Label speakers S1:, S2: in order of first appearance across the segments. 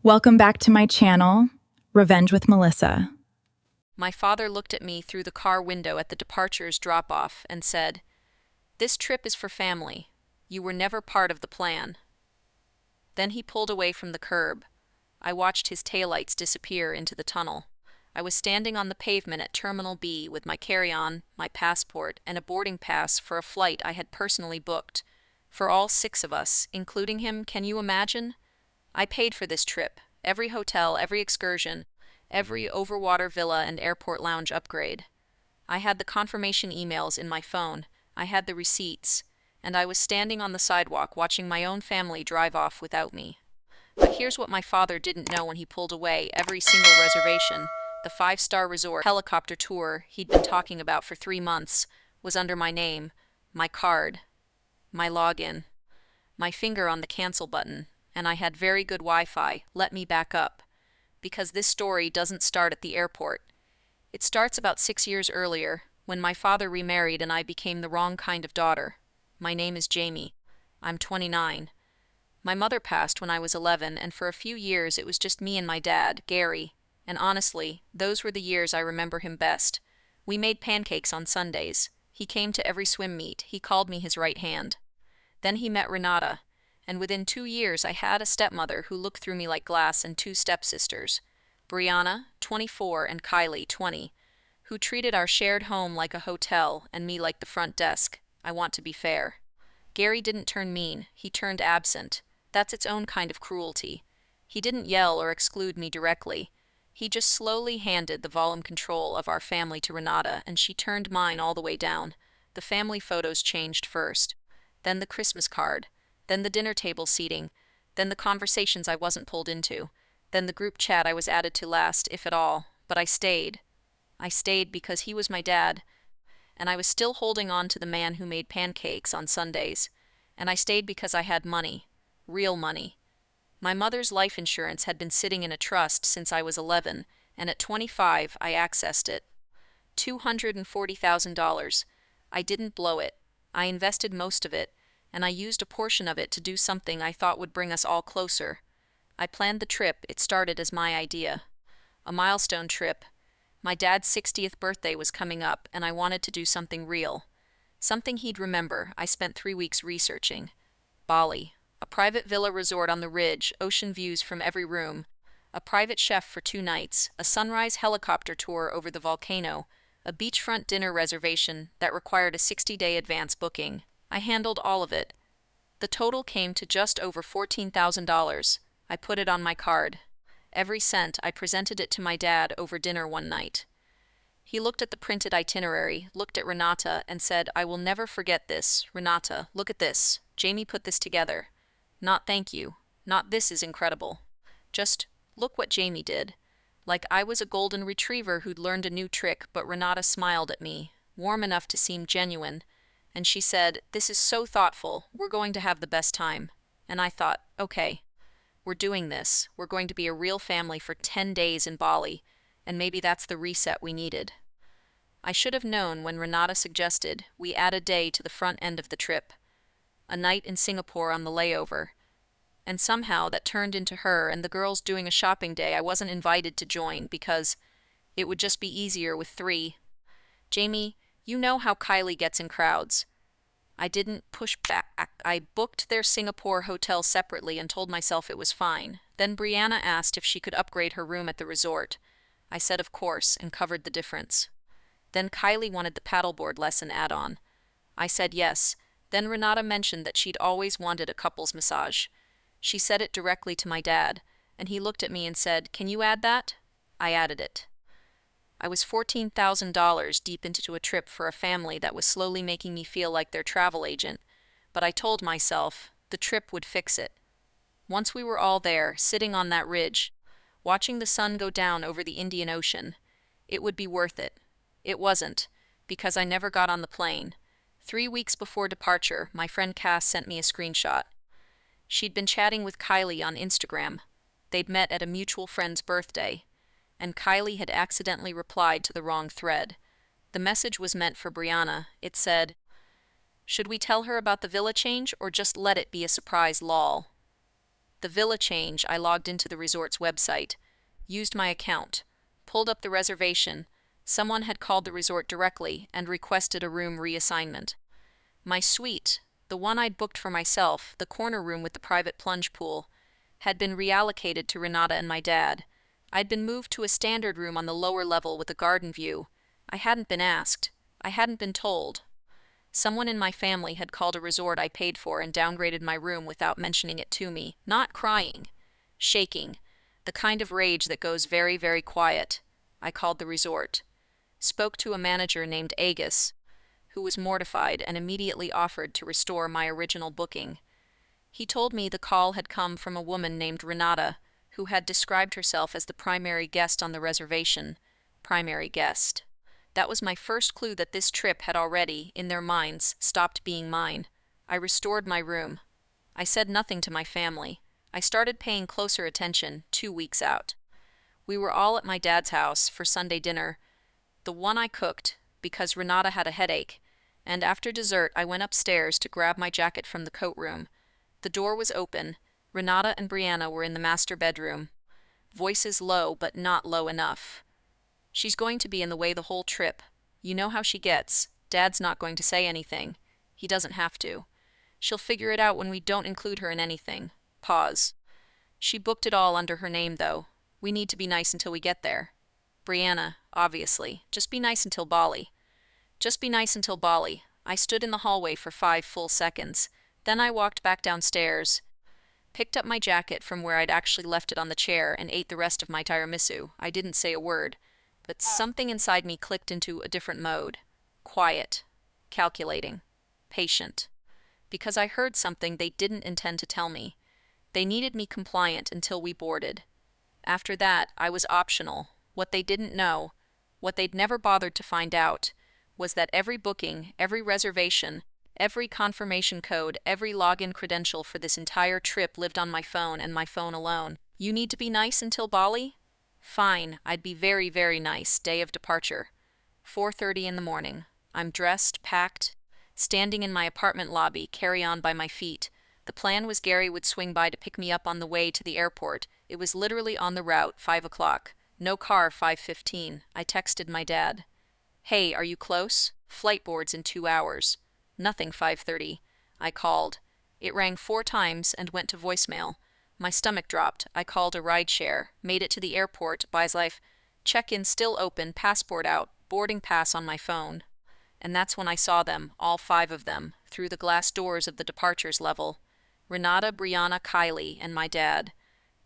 S1: Welcome back to my channel, Revenge with Melissa.
S2: My father looked at me through the car window at the departures drop-off and said, "This trip is for family. You were never part of the plan." Then he pulled away from the curb. I watched his taillights disappear into the tunnel. I was standing on the pavement at Terminal B with my carry-on, my passport, and a boarding pass for a flight I had personally booked. For all 6 of us, including him, can you imagine? I paid for this trip, every hotel, every excursion, every overwater villa and airport lounge upgrade. I had the confirmation emails in my phone, I had the receipts, and I was standing on the sidewalk watching my own family drive off without me. But here's what my father didn't know when he pulled away every single reservation. The 5-star resort helicopter tour he'd been talking about for 3 months was under my name, my card, my login, my finger on the cancel button, and I had very good Wi-Fi. Let me back up, because this story doesn't start at the airport. It starts about 6 years earlier, when my father remarried and I became the wrong kind of daughter. My name is Jamie. I'm 29. My mother passed when I was 11, and for a few years it was just me and my dad, Gary. And honestly, those were the years I remember him best. We made pancakes on Sundays. He came to every swim meet. He called me his right hand. Then he met Renata, and within 2 years I had a stepmother who looked through me like glass and 2 stepsisters, Brianna, 24, and Kylie, 20, who treated our shared home like a hotel and me like the front desk. I want to be fair. Gary didn't turn mean, he turned absent. That's its own kind of cruelty. He didn't yell or exclude me directly. He just slowly handed the volume control of our family to Renata, and she turned mine all the way down. The family photos changed first, then the Christmas card, then the dinner table seating, then the conversations I wasn't pulled into, then the group chat I was added to last, if at all. But I stayed. I stayed because he was my dad, and I was still holding on to the man who made pancakes on Sundays. And I stayed because I had money. Real money. My mother's life insurance had been sitting in a trust since I was 11, and at 25 I accessed it. $240,000. I didn't blow it. I invested most of it, and I used a portion of it to do something I thought would bring us all closer. I planned the trip. It started as my idea. A milestone trip. My dad's 60th birthday was coming up, and I wanted to do something real. Something he'd remember. I spent 3 weeks researching. Bali. A private villa resort on the ridge, ocean views from every room. A private chef for 2 nights, a sunrise helicopter tour over the volcano, a beachfront dinner reservation that required a 60-day advance booking. I handled all of it. The total came to just over $14,000. I put it on my card. Every cent. I presented it to my dad over dinner one night. He looked at the printed itinerary, looked at Renata, and said, "I will never forget this. Renata, look at this. Jamie put this together. Not thank you. Not this is incredible. Just look what Jamie did." Like I was a golden retriever who'd learned a new trick, but Renata smiled at me, warm enough to seem genuine, and she said, "This is so thoughtful. We're going to have the best time." And I thought, okay, we're doing this. We're going to be a real family for 10 days in Bali, and maybe that's the reset we needed. I should have known when Renata suggested we add a day to the front end of the trip. A night in Singapore on the layover. And somehow that turned into her and the girls doing a shopping day I wasn't invited to join because it would just be easier with 3. Jamie, you know how Kylie gets in crowds. I didn't push back. I booked their Singapore hotel separately and told myself it was fine. Then Brianna asked if she could upgrade her room at the resort. I said of course and covered the difference. Then Kylie wanted the paddleboard lesson add-on. I said yes. Then Renata mentioned that she'd always wanted a couples massage. She said it directly to my dad, and he looked at me and said, "Can you add that?" I added it. I was $14,000 deep into a trip for a family that was slowly making me feel like their travel agent, but I told myself the trip would fix it. Once we were all there, sitting on that ridge, watching the sun go down over the Indian Ocean, it would be worth it. It wasn't, because I never got on the plane. 3 weeks before departure, my friend Cass sent me a screenshot. She'd been chatting with Kylie on Instagram. They'd met at a mutual friend's birthday, and Kylie had accidentally replied to the wrong thread. The message was meant for Brianna. It said, "Should we tell her about the villa change or just let it be a surprise lol?" The villa change, I logged into the resort's website, used my account, pulled up the reservation. Someone had called the resort directly and requested a room reassignment. My suite, the one I'd booked for myself, the corner room with the private plunge pool, had been reallocated to Renata and my dad. I'd been moved to a standard room on the lower level with a garden view. I hadn't been asked. I hadn't been told. Someone in my family had called a resort I paid for and downgraded my room without mentioning it to me, not crying, shaking, the kind of rage that goes very, very quiet. I called the resort, spoke to a manager named Agus, who was mortified and immediately offered to restore my original booking. He told me the call had come from a woman named Renata, who had described herself as the primary guest on the reservation. Primary guest. That was my first clue that this trip had already, in their minds, stopped being mine. I restored my room. I said nothing to my family. I started paying closer attention 2 weeks out. We were all at my dad's house for Sunday dinner, the one I cooked, because Renata had a headache, and after dessert I went upstairs to grab my jacket from the coat room. The door was open. Renata and Brianna were in the master bedroom. Voices low, but not low enough. She's going to be in the way the whole trip. You know how she gets. Dad's not going to say anything. He doesn't have to. She'll figure it out when we don't include her in anything. Pause. She booked it all under her name, though. We need to be nice until we get there. Brianna, obviously. Just be nice until Bali. Just be nice until Bali. I stood in the hallway for 5 full seconds. Then I walked back downstairs, picked up my jacket from where I'd actually left it on the chair, and ate the rest of my tiramisu. I didn't say a word, but something inside me clicked into a different mode. Quiet. Calculating. Patient. Because I heard something they didn't intend to tell me. They needed me compliant until we boarded. After that, I was optional. What they didn't know, what they'd never bothered to find out, was that every booking, every reservation, every confirmation code, every login credential for this entire trip lived on my phone and my phone alone. You need to be nice until Bali? Fine, I'd be very, very nice. Day of departure. 4:30 in the morning. I'm dressed, packed, standing in my apartment lobby, carry-on by my feet. The plan was Gary would swing by to pick me up on the way to the airport. It was literally on the route, 5 o'clock. No car, 5:15. I texted my dad. Hey, are you close? Flight board's in 2 hours. Nothing, 5:30. I called. It rang 4 times and went to voicemail. My stomach dropped. I called a rideshare, made it to the airport, buys life, check-in still open, passport out, boarding pass on my phone. And that's when I saw them, all 5 of them, through the glass doors of the departures level. Renata, Brianna, Kylie, and my dad.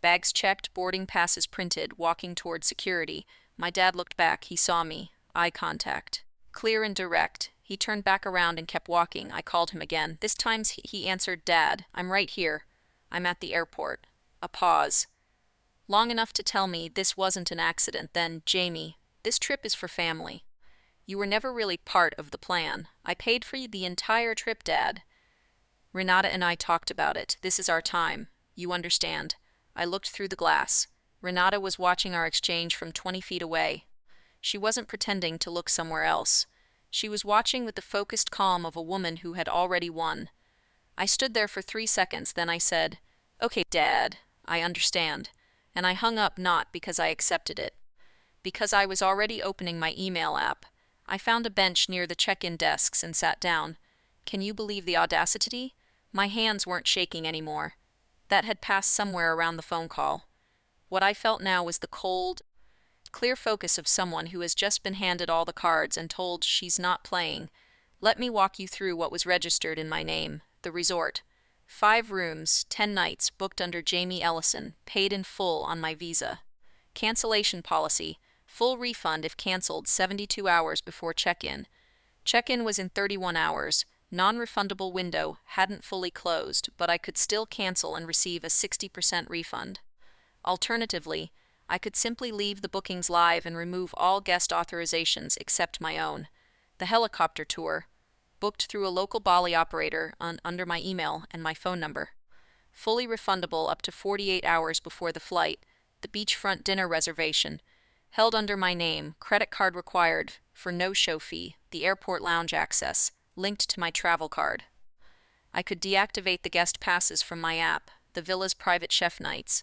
S2: Bags checked, boarding passes printed, walking toward security. My dad looked back. He saw me. Eye contact. Clear and direct. He turned back around and kept walking. I called him again. This time he answered, Dad, I'm right here. I'm at the airport. A pause. Long enough to tell me this wasn't an accident. Then, Jamie, this trip is for family. You were never really part of the plan. I paid for the entire trip, Dad. Renata and I talked about it. This is our time. You understand. I looked through the glass. Renata was watching our exchange from 20 feet away. She wasn't pretending to look somewhere else. She was watching with the focused calm of a woman who had already won. I stood there for 3 seconds, then I said, Okay, Dad, I understand. And I hung up, not because I accepted it. Because I was already opening my email app. I found a bench near the check-in desks and sat down. Can you believe the audacity? My hands weren't shaking anymore. That had passed somewhere around the phone call. What I felt now was the cold, clear focus of someone who has just been handed all the cards and told she's not playing. Let me walk you through what was registered in my name. The resort. 5 rooms, 10 nights, booked under Jamie Ellison, paid in full on my visa. Cancellation policy. Full refund if canceled 72 hours before check-in. Check-in was in 31 hours. Non-refundable window hadn't fully closed, but I could still cancel and receive a 60% refund. Alternatively, I could simply leave the bookings live and remove all guest authorizations except my own. The helicopter tour, booked through a local Bali operator under my email and my phone number. Fully refundable up to 48 hours before the flight. The beachfront dinner reservation, held under my name, credit card required for no-show fee. The airport lounge access, linked to my travel card. I could deactivate the guest passes from my app. the villa's private chef nights.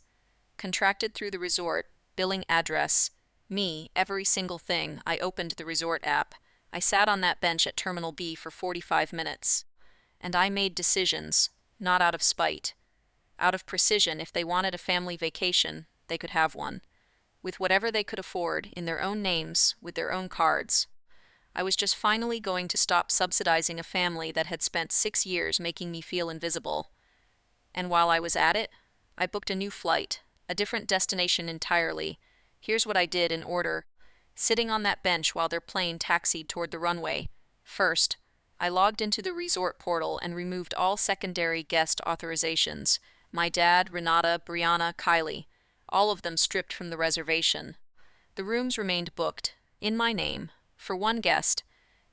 S2: Contracted through the resort, billing address. Me, every single thing. I opened the resort app. I sat on that bench at Terminal B for 45 minutes. And I made decisions, not out of spite. Out of precision, if they wanted a family vacation, they could have one. With whatever they could afford, in their own names, with their own cards. I was just finally going to stop subsidizing a family that had spent 6 years making me feel invisible. And while I was at it, I booked a new flight, a different destination entirely. Here's what I did in order. Sitting on that bench while their plane taxied toward the runway. First, I logged into the resort portal and removed all secondary guest authorizations. My dad, Renata, Brianna, Kylie. All of them stripped from the reservation. The rooms remained booked, in my name, for one guest.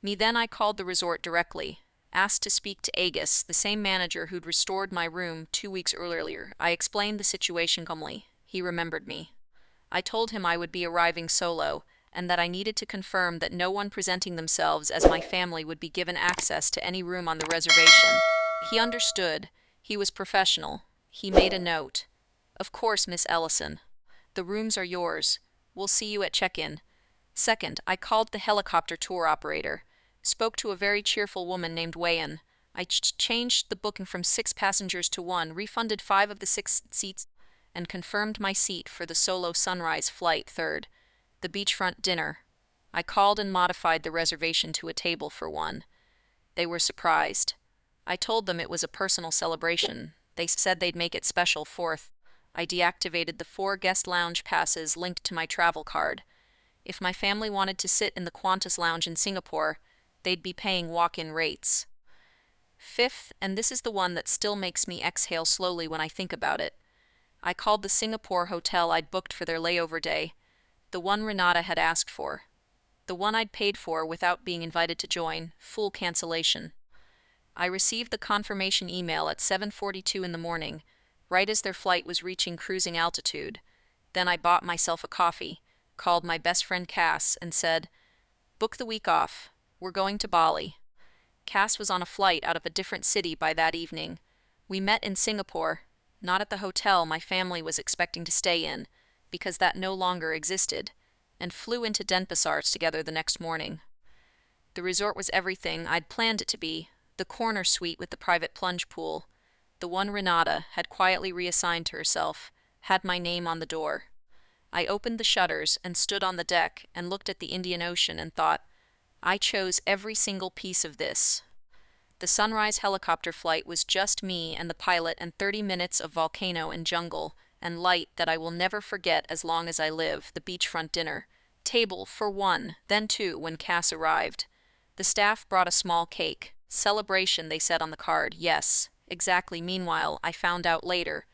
S2: Then I called the resort directly, asked to speak to Agus, the same manager who'd restored my room 2 weeks earlier. I explained the situation calmly. He remembered me. I told him I would be arriving solo, and that I needed to confirm that no one presenting themselves as my family would be given access to any room on the reservation. He understood. He was professional. He made a note. Of course, Miss Ellison. The rooms are yours. We'll see you at check-in. Second, I called the helicopter tour operator. Spoke to a very cheerful woman named Wayan. I changed the booking from 6 passengers to 1, refunded 5 of the 6 seats, and confirmed my seat for the solo sunrise flight. Third, the beachfront dinner. I called and modified the reservation to a table for 1. They were surprised. I told them it was a personal celebration. They said they'd make it special. Fourth, I deactivated the 4 guest lounge passes linked to my travel card. If my family wanted to sit in the Qantas lounge in Singapore, they'd be paying walk-in rates. Fifth, and this is the one that still makes me exhale slowly when I think about it, I called the Singapore hotel I'd booked for their layover day, the one Renata had asked for, the one I'd paid for without being invited to join, full cancellation. I received the confirmation email at 7:42 in the morning, right as their flight was reaching cruising altitude. Then I bought myself a coffee, called my best friend Cass, and said, "Book the week off. We're going to Bali." Cass was on a flight out of a different city by that evening. We met in Singapore, not at the hotel my family was expecting to stay in, because that no longer existed, and flew into Denpasar together the next morning. The resort was everything I'd planned it to be, the corner suite with the private plunge pool, the one Renata had quietly reassigned to herself, had my name on the door. I opened the shutters and stood on the deck and looked at the Indian Ocean and thought, I chose every single piece of this. The sunrise helicopter flight was just me and the pilot and 30 minutes of volcano and jungle and light that I will never forget as long as I live. The beachfront dinner. Table for 1, then 2 when Cass arrived. The staff brought a small cake. Celebration, they said on the card. Yes, exactly. Meanwhile, I found out later,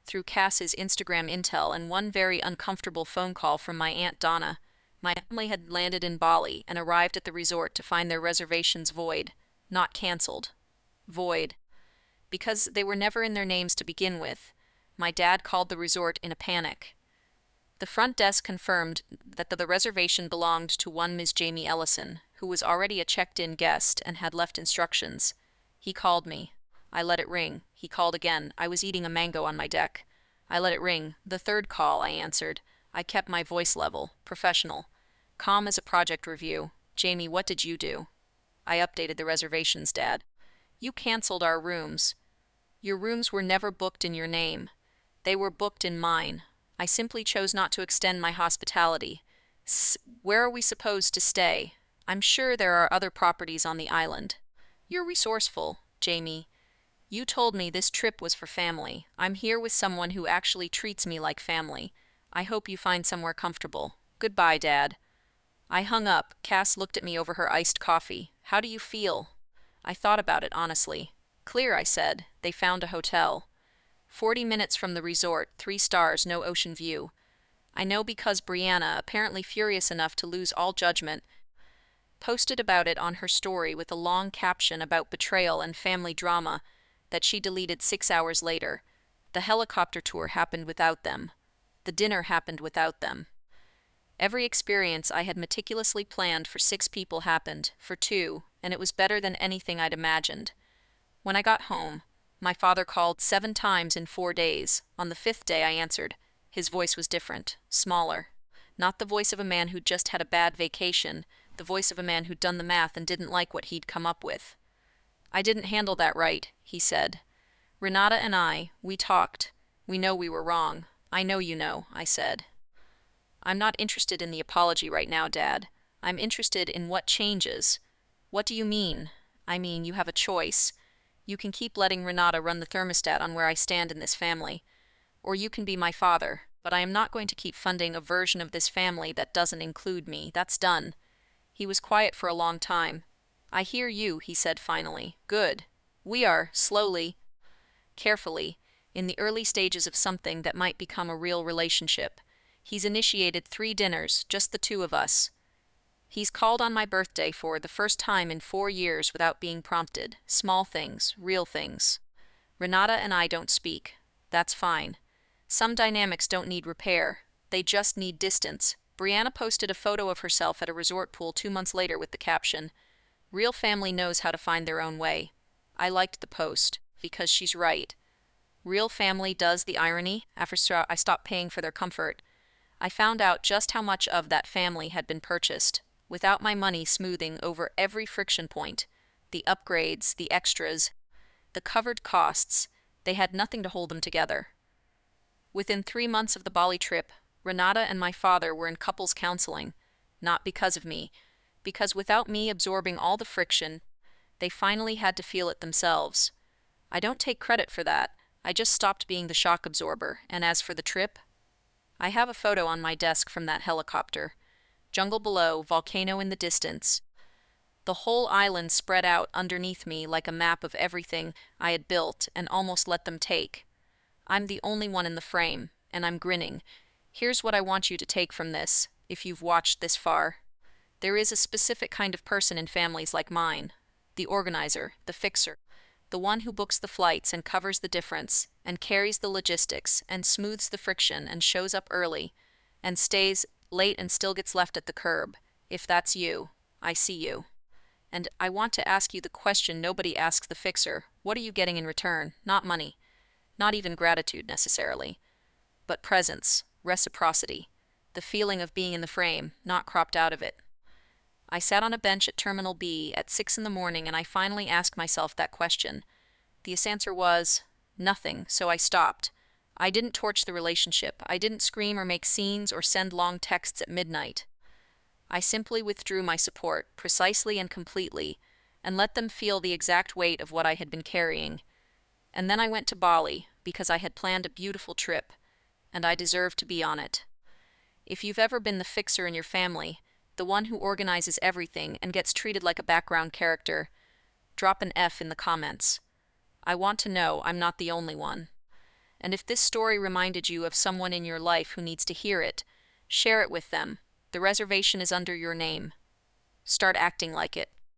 S2: through Cass's Instagram intel and one very uncomfortable phone call from my Aunt Donna, my family had landed in Bali and arrived at the resort to find their reservations void. Not cancelled. Void. Because they were never in their names to begin with. My dad called the resort in a panic. The front desk confirmed that the reservation belonged to one Ms. Jamie Ellison, who was already a checked-in guest and had left instructions. He called me. I let it ring. He called again. I was eating a mango on my deck. I let it ring. The third call, I answered. I kept my voice level, professional, calm as a project review. Jamie, what did you do? I updated the reservations, Dad. You canceled our rooms. Your rooms were never booked in your name. They were booked in mine. I simply chose not to extend my hospitality. Where are we supposed to stay? I'm sure there are other properties on the island. You're resourceful, Jamie. You told me this trip was for family. I'm here with someone who actually treats me like family. I hope you find somewhere comfortable. Goodbye, Dad. I hung up. Cass looked at me over her iced coffee. How do you feel? I thought about it honestly. Clear, I said. They found a hotel. 40 minutes from the resort, 3 stars, no ocean view. I know because Brianna, apparently furious enough to lose all judgment, posted about it on her story with a long caption about betrayal and family drama that she deleted 6 hours later. The helicopter tour happened without them. The dinner happened without them. Every experience I had meticulously planned for 6 people happened, for 2, and it was better than anything I'd imagined. When I got home, My father called 7 times in 4 days. On the fifth day, I answered. His voice was different, smaller. Not the voice of a man who'd just had a bad vacation, the voice of a man who'd done the math and didn't like what he'd come up with. I didn't handle that right, he said. Renata and we talked. We know we were wrong. I know you know, I said. I'm not interested in the apology right now, Dad. I'm interested in what changes. What do you mean? I mean, you have a choice. You can keep letting Renata run the thermostat on where I stand in this family. Or you can be my father, but I am not going to keep funding a version of this family that doesn't include me. That's done. He was quiet for a long time. I hear you, he said finally. Good. We are, slowly, carefully, in the early stages of something that might become a real relationship. He's initiated 3 dinners, just the 2 of us. He's called on my birthday for the first time in 4 years without being prompted. Small things, real things. Renata and I don't speak. That's fine. Some dynamics don't need repair. They just need distance. Brianna posted a photo of herself at a resort pool 2 months later with the caption, "Real family knows how to find their own way." I liked the post, because she's right. Real family does the irony. After I stopped paying for their comfort, I found out just how much of that family had been purchased, without my money smoothing over every friction point. The upgrades, the extras, the covered costs, they had nothing to hold them together. Within 3 months of the Bali trip, Renata and my father were in couples counseling, not because of me, because without me absorbing all the friction, they finally had to feel it themselves. I don't take credit for that. I just stopped being the shock absorber, and as for the trip, I have a photo on my desk from that helicopter. Jungle below, volcano in the distance. The whole island spread out underneath me like a map of everything I had built and almost let them take. I'm the only one in the frame, and I'm grinning. Here's what I want you to take from this, if you've watched this far. There is a specific kind of person in families like mine. The organizer, the fixer. The one who books the flights and covers the difference, and carries the logistics, and smooths the friction, and shows up early, and stays late and still gets left at the curb. If that's you, I see you. And I want to ask you the question nobody asks the fixer. What are you getting in return? Not money. Not even gratitude necessarily. But presence, reciprocity. The feeling of being in the frame, not cropped out of it. I sat on a bench at Terminal B at 6 in the morning and I finally asked myself that question. The answer was nothing, so I stopped. I didn't torch the relationship. I didn't scream or make scenes or send long texts at midnight. I simply withdrew my support, precisely and completely, and let them feel the exact weight of what I had been carrying. And then I went to Bali, because I had planned a beautiful trip, and I deserved to be on it. If you've ever been the fixer in your family, the one who organizes everything and gets treated like a background character, drop an F in the comments. I want to know I'm not the only one. And if this story reminded you of someone in your life who needs to hear it, share it with them. The reservation is under your name. Start acting like it.